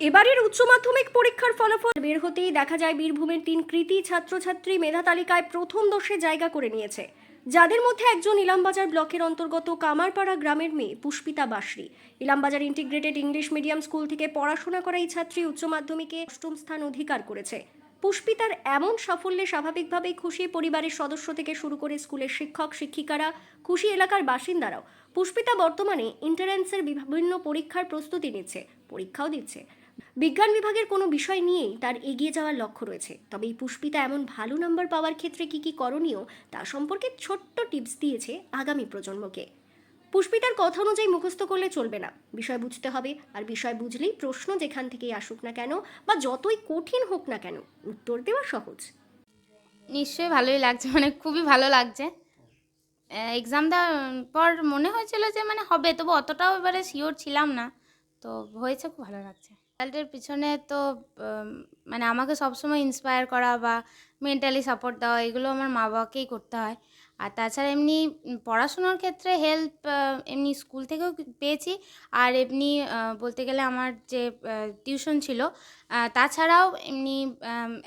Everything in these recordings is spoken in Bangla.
এবারের উচ্চ মাধ্যমিক পরীক্ষার ফলাফল বের হতেই দেখা যায় বীরভূমের 3 কৃতী ছাত্রছাত্রী মেধা তালিকায় প্রথম 10-এ জায়গা করে নিয়েছে, যাদের মধ্যে একজন ইলামবাজার ব্লকের অন্তর্গত কামারপাড়া গ্রামের মেয়ে Pushpita Basri. Ilambazar integrated English medium school থেকে পড়াশোনা করা এই ছাত্রী উচ্চ মাধ্যমিকে 8ম স্থান অধিকার করেছে। পুষ্পিতার এমন সাফল্যে স্বাভাবিকভাবেই খুশি পরিবারের সদস্য থেকে শুরু করে স্কুলের শিক্ষক শিক্ষিকারা, খুশি এলাকার বাসিন্দারাও। পুষ্পিতা বর্তমানে এন্ট্রান্সের বিভিন্ন পরীক্ষার প্রস্তুতি নিচ্ছে, পরীক্ষাও দিচ্ছে। বিজ্ঞান বিভাগের কোনো বিষয় নিয়েই তার এগিয়ে যাওয়ার লক্ষ্য রয়েছে। তবে এই পুষ্পিতা এমন ভালো নাম্বার পাওয়ার ক্ষেত্রে কি করণীয় তা সম্পর্কে ছোট্ট টিপস দিয়েছে আগামী প্রজন্মকে। পুষ্পিতার কথা অনুযায়ী মুখস্থ করলে চলবে না, বিষয় বুঝতে হবে। আর বিষয় বুঝলেই প্রশ্ন যেখান থেকেই আসুক না কেন বা যতই কঠিন হোক না কেন, উত্তর দেওয়া সহজ। নিশ্চয়ই ভালোই লাগছে, মানে খুবই ভালো লাগছে। এক্সাম দেওয়ার পর মনে হয়েছিল যে মানে হবে, তবু অতটাও এবারে শিওর ছিলাম না। তো হয়েছে, খুব ভালো লাগছে। রেজাল্টের পিছনে তো মানে আমাকে সবসময় ইন্সপায়ার করা বা মেন্টালি সাপোর্ট দেওয়া, এগুলো আমার মা বাবাকেই করতে হয়। আর তাছাড়া এমনি পড়াশুনোর ক্ষেত্রে হেল্প এমনি স্কুল থেকেও পেয়েছি। আর এমনি বলতে গেলে আমার যে টিউশন ছিল, তাছাড়াও এমনি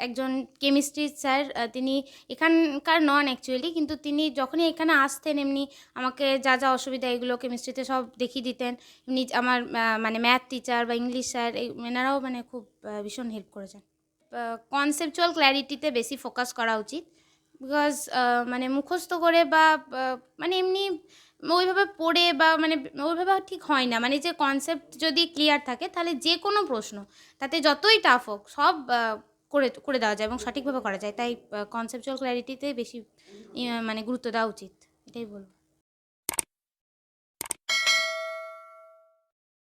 একজন কেমিস্ট্রির স্যার, তিনি এখানকার নন অ্যাকচুয়ালি, কিন্তু তিনি যখনই এখানে আসতেন এমনি আমাকে যা যা অসুবিধা এগুলো কেমিস্ট্রিতে সব দেখিয়ে দিতেন। এমনি আমার মানে ম্যাথ টিচার বা ইংলিশ স্যার, এনারাও মানে খুব ভীষণ হেল্প করেছেন। কনসেপচুয়াল ক্ল্যারিটিতে বেশি ফোকাস করা উচিত। বিকজ মানে মুখস্থ করে বা মানে এমনি ওইভাবে পড়ে বা মানে ওইভাবে ঠিক হয় না। মানে যে কনসেপ্ট যদি ক্লিয়ার থাকে তাহলে যে কোনো প্রশ্ন, তাতে যতই টাফ হোক, সব করে করে দেওয়া যায় এবং সঠিকভাবে করা যায়। তাই কনসেপচুয়াল ক্ল্যারিটিতে বেশি মানে গুরুত্ব দেওয়া উচিত, এটাই বলবো।